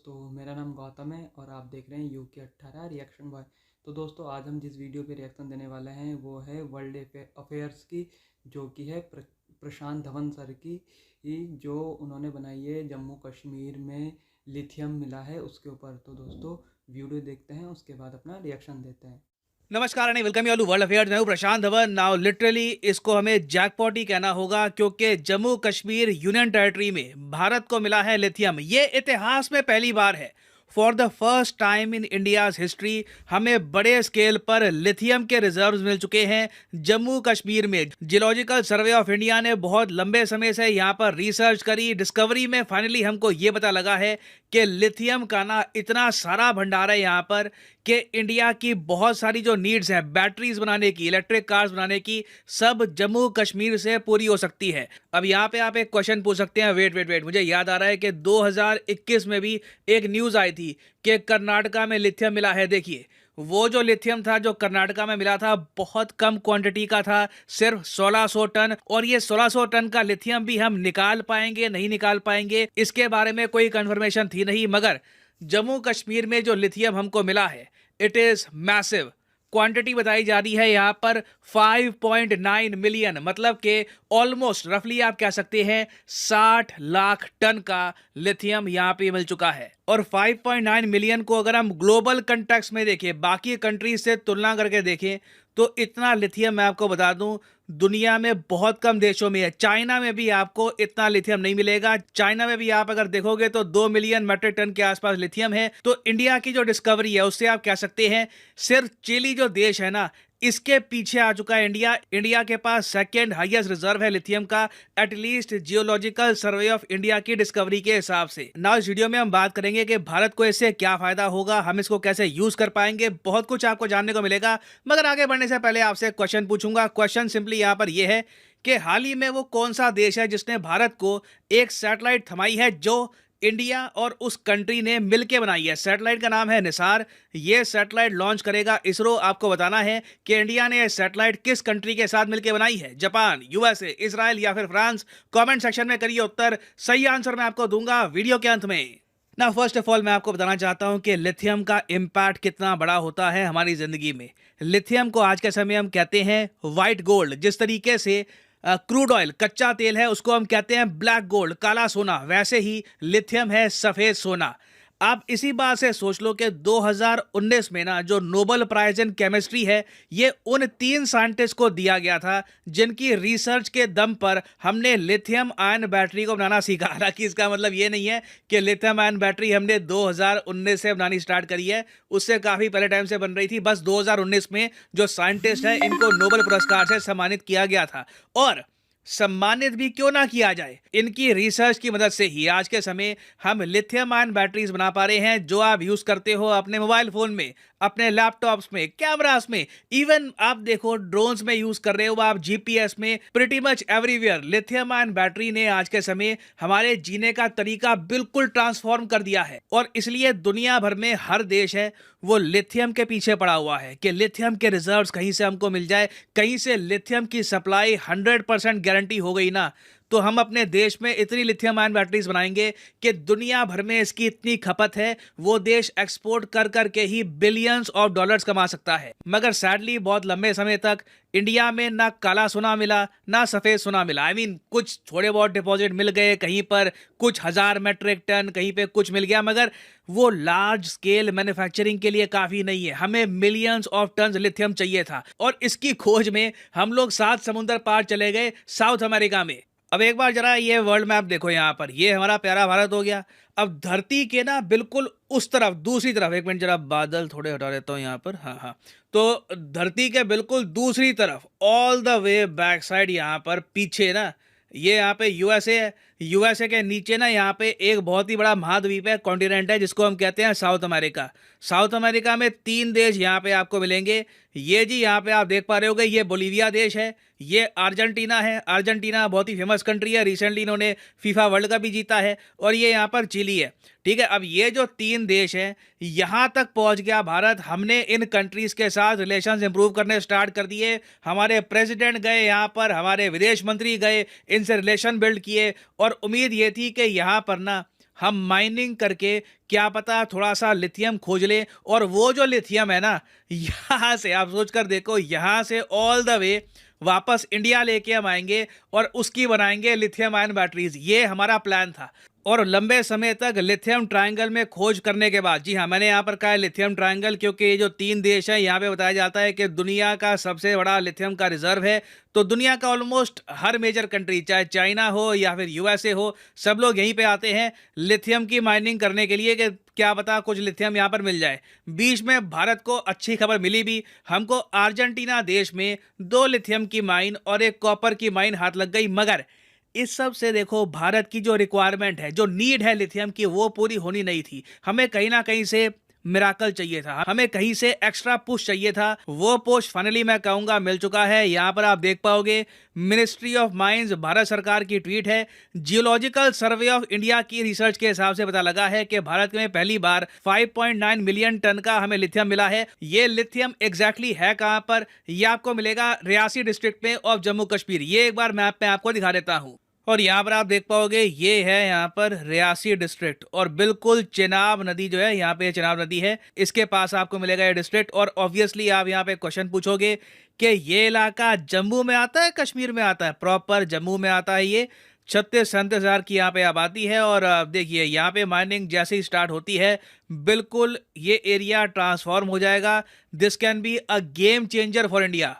दोस्तों, मेरा नाम गौतम है और आप देख रहे हैं यूके 18 रिएक्शन बॉय। तो दोस्तों, आज हम जिस वीडियो पे रिएक्शन देने वाले हैं वो है वर्ल्ड अफेयर्स की, जो कि है प्रशांत धवन सर की, जो उन्होंने बनाई है जम्मू कश्मीर में लिथियम मिला है उसके ऊपर। तो दोस्तों, वीडियो देखते हैं, उसके बाद अपना रिएक्शन देते हैं। नमस्कार and welcome you all to world affairs. मैं हूं प्रशांत धवन। नाउ लिटरली इसको हमें जैकपॉट ही कहना होगा, क्योंकि जम्मू कश्मीर यूनियन टेरिटरी में भारत को मिला है लिथियम। ये इतिहास में पहली बार है। For the first time in India's history हमें बड़े स्केल पर लिथियम के रिजर्व्स मिल चुके हैं जम्मू कश्मीर में। जियोलॉजिकल सर्वे ऑफ इंडिया ने बहुत लंबे समय से यहाँ पर रिसर्च करी। डिस्कवरी में फाइनली हमको ये पता लगा है कि लिथियम का ना इतना सारा भंडार है यहाँ पर कि इंडिया की बहुत सारी जो नीड्स हैं बैटरीज बनाने की, इलेक्ट्रिक कार्स बनाने की, सब जम्मू कश्मीर से पूरी हो सकती है। अब यहाँ पे आप एक क्वेश्चन पूछ सकते हैं, वेट वेट वेट, मुझे याद आ रहा है कि 2021 में भी एक न्यूज़ आई थी कि कर्नाटका में लिथियम मिला है। देखिए, वो जो लिथियम था जो कर्नाटका में मिला था बहुत कम क्वांटिटी का था, सिर्फ 1600 टन। और ये 1600 टन का लिथियम भी हम निकाल पाएंगे नहीं निकाल पाएंगे इसके बारे में कोई कंफर्मेशन थी नहीं, मगर जम्मू कश्मीर में जो लिथियम हमको मिला है इट इज मैसिव। क्वांटिटी बताई जा रही है यहाँ पर 5.9 मिलियन, मतलब कि ऑलमोस्ट रफली आप कह सकते हैं 60 लाख टन का लिथियम यहाँ पे मिल चुका है। और 5.9 मिलियन को अगर हम ग्लोबल कंटेक्स्ट में देखें, बाकी कंट्रीज से तुलना करके देखें, तो इतना लिथियम मैं आपको बता दूं दुनिया में बहुत कम देशों में है। चाइना में भी आपको इतना लिथियम नहीं मिलेगा। चाइना में भी आप अगर देखोगे तो 2 मिलियन मेट्रिक टन के आसपास लिथियम है। तो इंडिया की जो डिस्कवरी है उससे आप कह सकते हैं सिर्फ चिली जो देश है ना, इसके पीछे आ चुका है इंडिया। इंडिया के पास सेकेंड हाईएस्ट रिजर्व है लिथियम का, at least geological survey of India की डिस्कवरी के हिसाब से। ना इस वीडियो में हम बात करेंगे कि भारत को इससे क्या फायदा होगा, हम इसको कैसे यूज कर पाएंगे, बहुत कुछ आपको जानने को मिलेगा। मगर आगे बढ़ने से पहले आपसे एक क्वेश्चन पूछूंगा। क्वेश्चन सिंपली यहाँ पर यह है कि हाल ही में वो कौन सा देश है जिसने भारत को एक सैटेलाइट थमाई है जो इंडिया और उस कंट्री ने मिलकर बनाई है। सैटेलाइट का नाम है निसार। ये सैटेलाइट लॉन्च करेगा इसरो। आपको बताना है कि इंडिया ने सैटेलाइट किस कंट्री के साथ मिलकर बनाई है, जापान, यूएसए, इजराइल या फिर फ्रांस। कमेंट सेक्शन में करिए उत्तर, सही आंसर मैं आपको दूंगा वीडियो के अंत में। ना फर्स्ट ऑफ ऑल मैं आपको बताना चाहता हूं कि लिथियम का इम्पैक्ट कितना बड़ा होता है हमारी जिंदगी में। लिथियम को आज के समय हम कहते हैं व्हाइट गोल्ड। जिस तरीके से क्रूड ऑयल कच्चा तेल है उसको हम कहते हैं ब्लैक गोल्ड, काला सोना, वैसे ही लिथियम है सफेद सोना। आप इसी बात से सोच लो कि 2019 में ना जो नोबेल प्राइज इन केमिस्ट्री है ये उन 3 साइंटिस्ट को दिया गया था जिनकी रिसर्च के दम पर हमने लिथियम आयन बैटरी को बनाना सीखा। हालांकि इसका मतलब ये नहीं है कि लिथियम आयन बैटरी हमने 2019 से बनानी स्टार्ट करी है, उससे काफी पहले टाइम से बन रही थी। बस 2019 में जो साइंटिस्ट है इनको नोबेल पुरस्कार से सम्मानित किया गया था। और सम्मानित भी क्यों ना किया जाए, इनकी रिसर्च की मदद से ही आज के समय हम लिथियम आयन बैटरीज बना पा रहे हैं जो आप यूज करते हो अपने मोबाइल फोन में, अपने लैपटॉप्स में, कैमरास में, इवन आप देखो ड्रोन्स में यूज कर रहे हो आप, जीपीएस में, pretty much everywhere. Lithium ion battery ने आज के समय हमारे जीने का तरीका बिल्कुल ट्रांसफॉर्म कर दिया है। और इसलिए दुनिया भर में हर देश है वो लिथियम के पीछे पड़ा हुआ है कि लिथियम के रिजर्व्स कहीं से हमको मिल जाए। कहीं से लिथियम की सप्लाई 100% गारंटी हो गई ना, तो हम अपने देश में इतनी लिथियम आयन बैटरीज बनाएंगे कि दुनिया भर में इसकी इतनी खपत है, वो देश एक्सपोर्ट कर करके ही बिलियंस ऑफ डॉलर्स कमा सकता है। मगर सैडली बहुत लंबे समय तक इंडिया में ना काला सोना मिला ना सफेद सोना मिला। आई मीन कुछ थोड़े बहुत डिपॉजिट मिल गए, कहीं पर कुछ 1000 मेट्रिक टन, कहीं पे कुछ मिल गया, मगर वो लार्ज स्केल मैन्युफैक्चरिंग के लिए काफी नहीं है। हमें मिलियंस ऑफ टन लिथियम चाहिए था और इसकी खोज में हम लोग 7 समुंदर पार चले गए साउथ अमेरिका में। अब एक बार जरा ये वर्ल्ड मैप देखो, यहाँ पर ये हमारा प्यारा भारत हो गया। अब धरती के ना बिल्कुल उस तरफ, दूसरी तरफ, एक मिनट जरा बादल थोड़े हटा देता हूँ यहाँ पर, हाँ हाँ, तो धरती के बिल्कुल दूसरी तरफ all the way back side यहाँ पर पीछे ना, ये यहाँ पे यूएसए है। यूएसए के नीचे ना यहाँ पे एक बहुत ही बड़ा महाद्वीप है, कॉन्टिनेंट है, जिसको हम कहते हैं साउथ अमेरिका। साउथ अमेरिका में 3 देश यहाँ पे आपको मिलेंगे। ये जी यहाँ पे आप देख पा रहे होगे, ये बोलीविया देश है, ये अर्जेंटीना है। अर्जेंटीना बहुत ही फेमस कंट्री है, रिसेंटली इन्होंने फीफा वर्ल्ड कप भी जीता है। और ये यहाँ पर चिली है। ठीक है, अब ये जो 3 देश हैं यहाँ तक पहुँच गया भारत। हमने इन कंट्रीज के साथ रिलेशंस इंप्रूव करने स्टार्ट कर दिए। हमारे प्रेसिडेंट गए यहाँ पर, हमारे विदेश मंत्री गए, इनसे रिलेशन बिल्ड किए और उम्मीद ये थी कि यहाँ पर ना हम माइनिंग करके क्या पता थोड़ा सा लिथियम खोज लें, और वो जो लिथियम है ना, यहाँ से आप सोच कर देखो, यहाँ से ऑल द वे वापस इंडिया लेके हम आएंगे और उसकी बनाएंगे लिथियम आयन बैटरीज। ये हमारा प्लान था। और लंबे समय तक लिथियम ट्रायंगल में खोज करने के बाद, जी हाँ, मैंने यहाँ पर कहा है लिथियम ट्रायंगल, क्योंकि ये जो 3 देश हैं, यहाँ पे बताया जाता है कि दुनिया का सबसे बड़ा लिथियम का रिजर्व है। तो दुनिया का ऑलमोस्ट हर मेजर कंट्री, चाहे चाइना हो या फिर यूएसए हो, सब लोग यहीं पे आते हैं लिथियम की माइनिंग करने के लिए, कि क्या पता कुछ लिथियम यहाँ पर मिल जाए। बीच में भारत को अच्छी खबर मिली भी, हमको अर्जेंटीना देश में 2 लिथियम की माइन और 1 कॉपर की माइन हाथ लग गई। मगर इस सब से देखो, भारत की जो रिक्वायरमेंट है, जो नीड है लिथियम की, वो पूरी होनी नहीं थी। हमें कहीं ना कहीं से मिराकल चाहिए था, हमें कहीं से एक्स्ट्रा पुश चाहिए था। वो पुश फाइनली मैं कहूंगा मिल चुका है। यहां पर आप देख पाओगे, मिनिस्ट्री ऑफ माइंस, भारत सरकार की ट्वीट है। जियोलॉजिकल सर्वे ऑफ इंडिया की रिसर्च के हिसाब से पता लगा है कि भारत में पहली बार 5.9 मिलियन टन का हमें लिथियम मिला है। ये लिथियम एग्जैक्टली है कहां पर, ये आपको मिलेगा रियासी डिस्ट्रिक्ट में ऑफ जम्मू कश्मीर। ये एक बार मैप में आपको दिखा देता हूं। और यहाँ पर आप देख पाओगे, ये है यहाँ पर रियासी डिस्ट्रिक्ट, और बिल्कुल चेनाब नदी जो है, यहाँ पे चेनाब नदी है, इसके पास आपको मिलेगा ये डिस्ट्रिक्ट। और ऑब्वियसली आप यहाँ पे क्वेश्चन पूछोगे कि ये इलाका जम्मू में आता है कश्मीर में आता है? प्रॉपर जम्मू में आता है। ये 36-37 की यहाँ पे आबादी है। और देखिए, यहाँ पे माइनिंग जैसे ही स्टार्ट होती है, बिल्कुल ये एरिया ट्रांसफॉर्म हो जाएगा। This can be a game changer for India.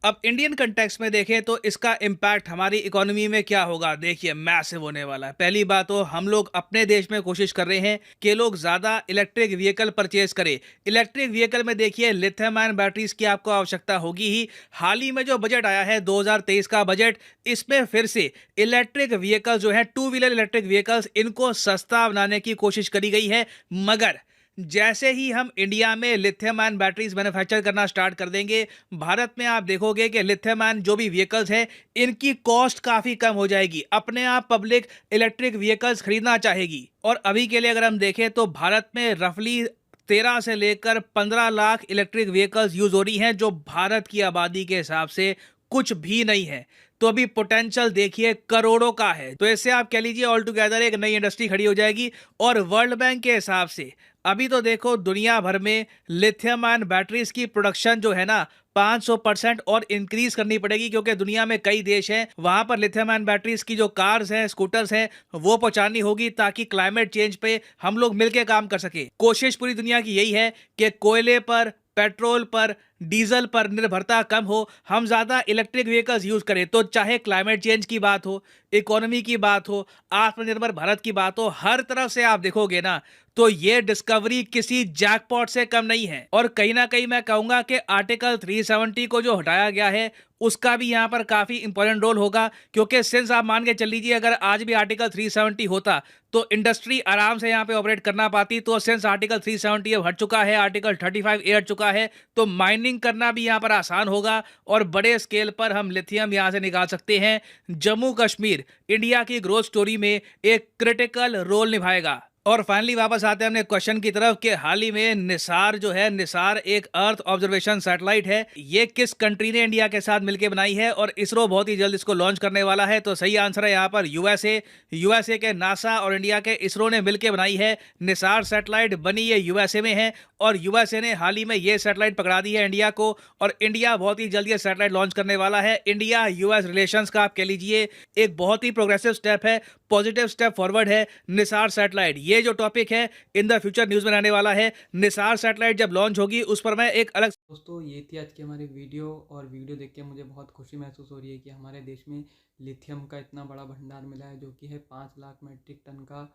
अब इंडियन कंटेक्स्ट में देखें तो इसका इम्पैक्ट हमारी इकोनॉमी में क्या होगा, देखिए मैसिव होने वाला है। पहली बात तो हम लोग अपने देश में कोशिश कर रहे हैं कि लोग ज्यादा इलेक्ट्रिक व्हीकल परचेज करें। इलेक्ट्रिक व्हीकल में देखिए लिथियम आयन बैटरीज की आपको आवश्यकता होगी ही। हाल ही में जो बजट आया है 2023 का बजट, इसमें फिर से इलेक्ट्रिक व्हीकल जो है, 2 व्हीलर इलेक्ट्रिक व्हीकल्स, इनको सस्ता बनाने की कोशिश करी गई है। मगर जैसे ही हम इंडिया में लिथियम आयन बैटरीज मैन्युफैक्चर करना स्टार्ट कर देंगे, भारत में आप देखोगे कि लिथियम आयन जो भी व्हीकल्स हैं, इनकी कॉस्ट काफी कम हो जाएगी। अपने आप पब्लिक इलेक्ट्रिक व्हीकल्स खरीदना चाहेगी। और अभी के लिए अगर हम देखें तो भारत में रफली 13 से लेकर 15 लाख इलेक्ट्रिक व्हीकल्स यूज हो रही हैं, जो भारत की आबादी के हिसाब से कुछ भी नहीं है। तो अभी पोटेंशियल देखिए करोड़ों का है। तो इससे आप कह लीजिए ऑल टुगेदर एक नई इंडस्ट्री खड़ी हो जाएगी। और वर्ल्ड बैंक के हिसाब से अभी तो देखो, दुनिया भर में लिथियम आयन बैटरीज की प्रोडक्शन जो है ना, 500% और इंक्रीज करनी पड़ेगी, क्योंकि दुनिया में कई देश हैं, वहां पर लिथियम आयन बैटरीज की जो कार्स हैं, स्कूटर्स हैं, वो पहुंचानी होगी, ताकि क्लाइमेट चेंज पे हम लोग मिलकर काम कर सके। कोशिश पूरी दुनिया की यही है कि कोयले पर, पेट्रोल पर, डीजल पर निर्भरता कम हो, हम ज्यादा इलेक्ट्रिक व्हीकल्स यूज करें। तो चाहे क्लाइमेट चेंज की बात हो, इकोनॉमी की बात हो, आत्मनिर्भर भारत की बात हो, हर तरफ से आप देखोगे ना, तो ये डिस्कवरी किसी जैकपॉट से कम नहीं है। और कहीं ना कहीं मैं कहूंगा कि आर्टिकल 370 को जो हटाया गया है, उसका भी यहां पर काफी इंपॉर्टेंट रोल होगा। क्योंकि सिंस आप मान के चल लीजिए, अगर आज भी आर्टिकल 370 होता तो इंडस्ट्री आराम से यहां पे ऑपरेट करना पाती। तो सिंस आर्टिकल 370 अब हट चुका है, आर्टिकल 35A हट चुका है, तो माइनिंग करना भी यहां पर आसान होगा और बड़े स्केल पर हम लिथियम यहां से निकाल सकते हैं। जम्मू कश्मीर इंडिया की ग्रोथ स्टोरी में एक क्रिटिकल रोल निभाएगा। और फाइनली वापस आते हैं अपने क्वेश्चन की तरफ कि हाल ही में निसार जो है, निसार एक अर्थ ऑब्जर्वेशन सैटेलाइट है, ये किस कंट्री ने इंडिया के साथ मिलकर बनाई है, और इसरो बहुत ही जल्द इसको लॉन्च करने वाला है। तो सही आंसर है यहाँ पर यूएसए के नासा और इंडिया के इसरो ने मिलकर बनाई है निसार सैटेलाइट। बनी ये यूएसए में है, और यूएसए ने हाल ही में ये सैटेलाइट पकड़ा दी है इंडिया को, और इंडिया बहुत ही जल्द ये सैटेलाइट लॉन्च करने वाला है। इंडिया यूएस रिलेशंस का आप कह लीजिए एक बहुत ही प्रोग्रेसिव स्टेप है, पॉजिटिव स्टेप फॉरवर्ड है निसार सैटेलाइट। ये जो टॉपिक है इन द फ्यूचर न्यूज में रहने वाला है। निसार सैटेलाइट जब लॉन्च होगी, उस पर मैं एक अलग। दोस्तों, ये थी आज की हमारी वीडियो, और वीडियो देख के मुझे बहुत खुशी महसूस हो रही है कि हमारे देश में लिथियम का इतना बड़ा भंडार मिला है, जो कि है 5 लाख मीट्रिक टन का।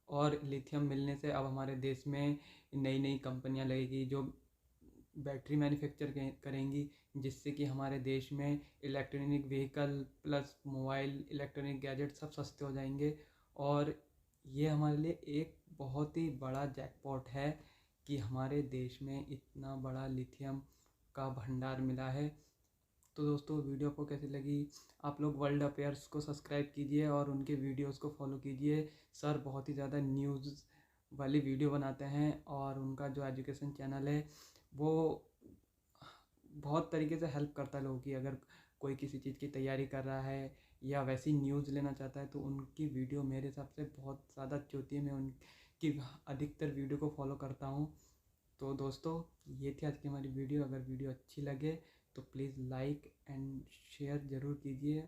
और लिथियम मिलने से अब हमारे देश में नई नई कंपनियां लगेगी जो बैटरी मैन्युफैक्चर करेंगी, जिससे कि हमारे देश में electronic vehicle plus mobile electronic gadget सब सस्ते हो जाएंगे। और ये हमारे लिए एक बहुत ही बड़ा जैकपॉट है कि हमारे देश में इतना बड़ा लिथियम का भंडार मिला है। तो दोस्तों, वीडियो आपको कैसी लगी? आप लोग वर्ल्ड अफेयर्स को सब्सक्राइब कीजिए और उनके वीडियोस को फॉलो कीजिए। सर बहुत ही ज़्यादा न्यूज़ वाली वीडियो बनाते हैं, और उनका जो एजुकेशन चैनल है वो बहुत तरीके से हेल्प करता है लोगों की। अगर कोई किसी चीज़ की तैयारी कर रहा है या वैसी न्यूज़ लेना चाहता है तो उनकी वीडियो मेरे हिसाब से बहुत ज़्यादा अच्छी होती है। मैं उनकी अधिकतर वीडियो को फॉलो करता हूँ। तो दोस्तों ये थी आज की हमारी वीडियो। अगर वीडियो अच्छी लगे तो प्लीज़ लाइक एंड शेयर ज़रूर कीजिए।